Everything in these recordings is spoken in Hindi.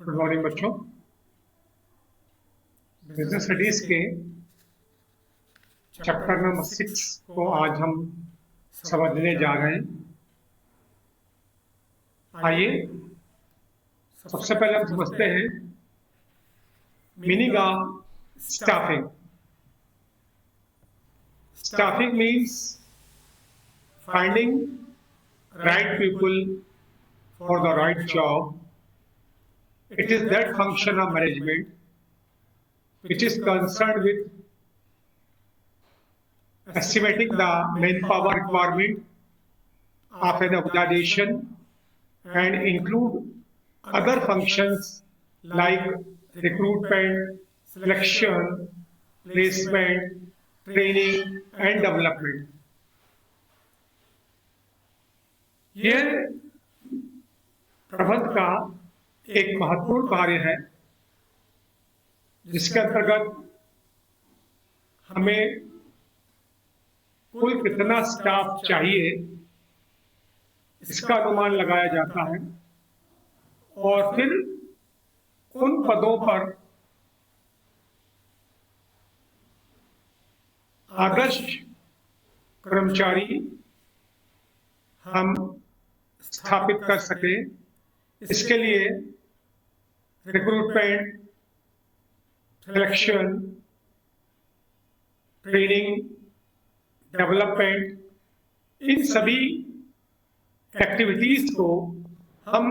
गुड मॉर्निंग बच्चों। बिजनेस स्टडीज के चैप्टर नंबर 6 को आज हम समझने जा रहे हैं। आइए सबसे पहले हम समझते हैं meaning of staffing. Staffing means finding right people for the right job. It is that function of management which is concerned with estimating the manpower requirement of an organization and include other functions like recruitment, selection, placement, training and development. यह प्रबंध का एक महत्वपूर्ण कार्य है जिसके अंतर्गत हमें कुल कितना स्टाफ चाहिए इसका अनुमान लगाया जाता है और फिर उन पदों पर आदर्श कर्मचारी हम स्थापित कर सके। इसके लिए रिक्रूटमेंट, सिलेक्शन, ट्रेनिंग, डेवलपमेंट, इन सभी एक्टिविटीज को हम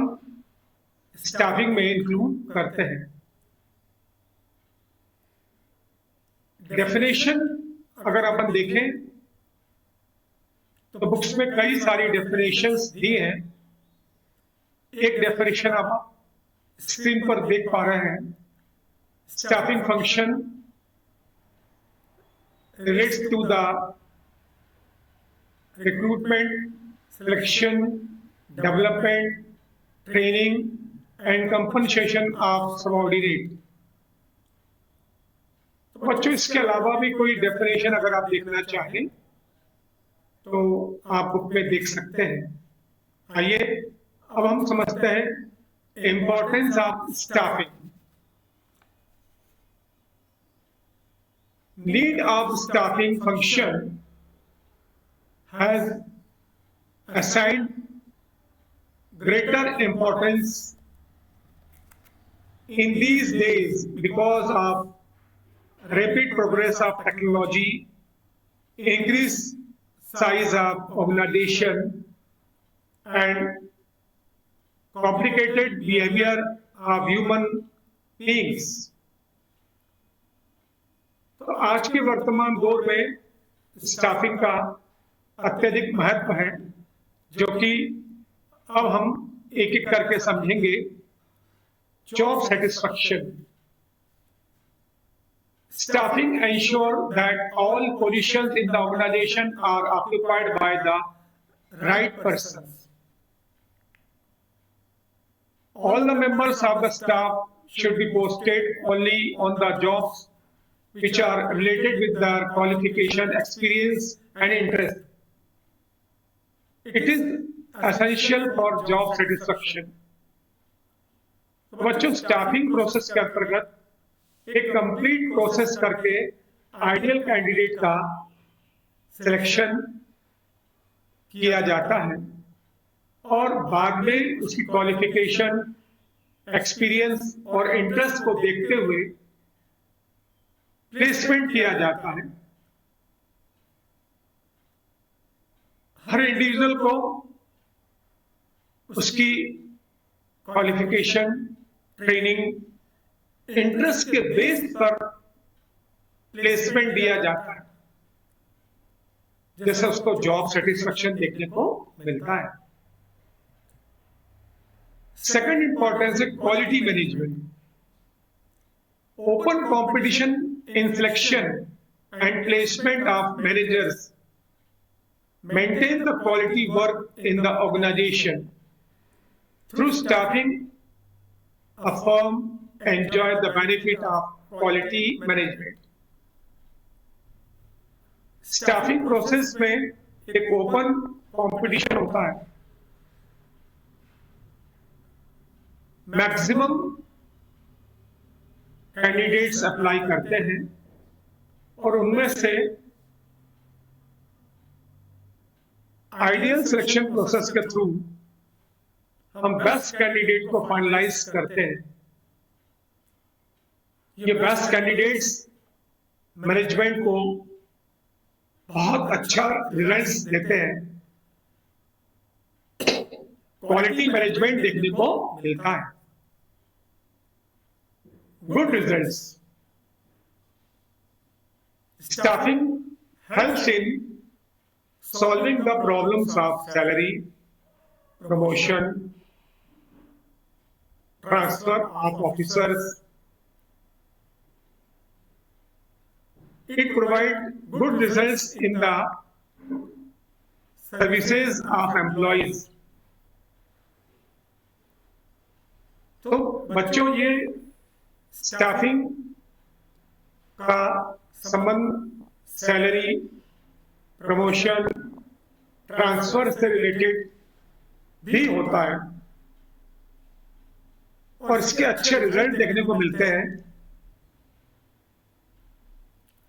स्टाफिंग में इंक्लूड करते हैं। डेफिनेशन अगर अपन देखें तो बुक्स में कई सारी डेफिनेशंस दी हैं। एक डेफिनेशन आप स्क्रीन पर देख पा रहे हैं। Staffing function relates to the recruitment, selection, development, training and compensation of subordinate. तो बच्चों इसके अलावा भी कोई डेफिनेशन अगर आप देखना चाहें तो आप बुक में देख सकते हैं। आइए अब हम समझते हैं importance of staffing. Need of staffing function has assigned greater importance in these days because of rapid progress of technology, increased size of organization and complicated behavior of human beings. तो आज के वर्तमान दौर में स्टाफिंग का अत्यधिक महत्व है जो कि अब हम एक एक करके समझेंगे। Job satisfaction. Staffing ensure that all positions in the organization are occupied by the right persons. All the members of the staff should be posted only on the jobs which are related with their qualification, experience and interest. It is essential for job satisfaction. बच्चों स्टाफिंग प्रोसेस के अंतर्गत एक कंप्लीट प्रोसेस करके आइडियल कैंडिडेट का सिलेक्शन किया जाता है और बाद में उसकी क्वालिफिकेशन, एक्सपीरियंस और इंटरेस्ट को देखते हुए प्लेसमेंट किया जाता है। हर इंडिविजुअल को उसकी क्वालिफिकेशन, ट्रेनिंग, इंटरेस्ट के बेस पर प्लेसमेंट दिया जाता है जैसे उसको जॉब सेटिस्फैक्शन देखने को मिलता है। सेकंड इंपॉर्टेंस है quality management. Open competition in selection and placement of managers maintain the quality work in the organization. Through staffing a firm enjoy the benefit of quality management. Staffing process में एक ओपन कंपटीशन होता है। मैक्सिमम कैंडिडेट्स अप्लाई करते हैं और उनमें से आइडियल सिलेक्शन प्रोसेस के थ्रू हम बेस्ट कैंडिडेट को फाइनलाइज करते हैं। ये बेस्ट कैंडिडेट्स मैनेजमेंट को बहुत अच्छा रिजल्ट्स देते हैं, क्वालिटी मैनेजमेंट देखने को मिलता है, good results. Staffing helps in solving the problems of salary, promotion, transfer of officers. It provides good results in the services of employees. तो बच्चों, ये स्टाफिंग का संबंध सैलरी, प्रमोशन, ट्रांसफर से रिलेटेड भी होता है और इसके अच्छे रिजल्ट देखने को मिलते हैं।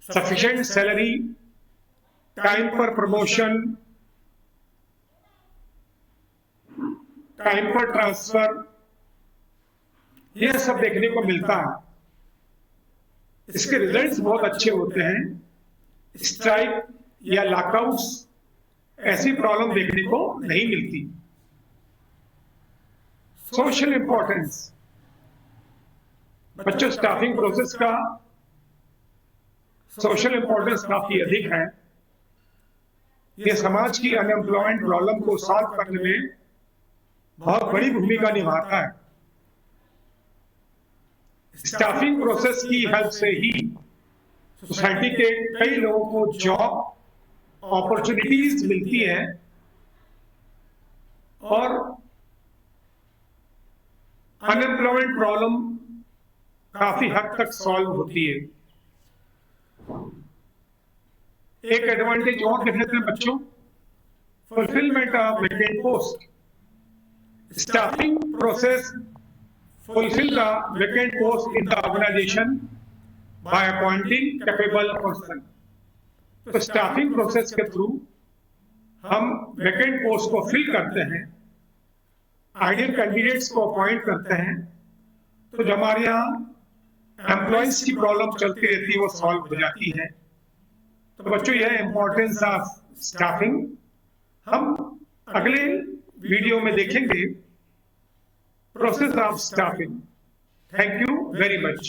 सफिशिएंट सैलरी, टाइम पर प्रमोशन, टाइम पर ट्रांसफर, यह सब देखने को मिलता है। इसके रिजल्ट्स बहुत अच्छे होते हैं। स्ट्राइक या लॉकआउट्स ऐसी प्रॉब्लम देखने को नहीं मिलती। सोशल इंपॉर्टेंस, बच्चों स्टाफिंग प्रोसेस का सोशल इंपॉर्टेंस काफी अधिक है। यह समाज की अनएम्प्लॉयमेंट प्रॉब्लम को सॉल्व करने में बहुत बड़ी भूमिका निभाता है। स्टाफिंग प्रोसेस की हेल्प से ही सोसाइटी के कई लोगों को जॉब अपॉर्चुनिटीज मिलती है और अनएम्प्लॉयमेंट प्रॉब्लम काफी हद तक सॉल्व होती है। एक एडवांटेज और देख लेते हैं बच्चों, fulfilment of vacant post. Staffing process fulfill the vacant post in the organization by appointing capable person। तो स्टाफिंग प्रोसेस के थ्रू हम वैकेंट पोस्ट को फिल करते हैं, आइडियल कैंडिडेट्स को अपॉइंट करते हैं, तो जो हमारे यहाँ एम्प्लॉइज की प्रॉब्लम चलती रहती है वो सॉल्व हो जाती है। तो बच्चों, यह इंपॉर्टेंस ऑफ स्टाफिंग हम अगले वीडियो में देखेंगे। Process of staffing. Thank you very much.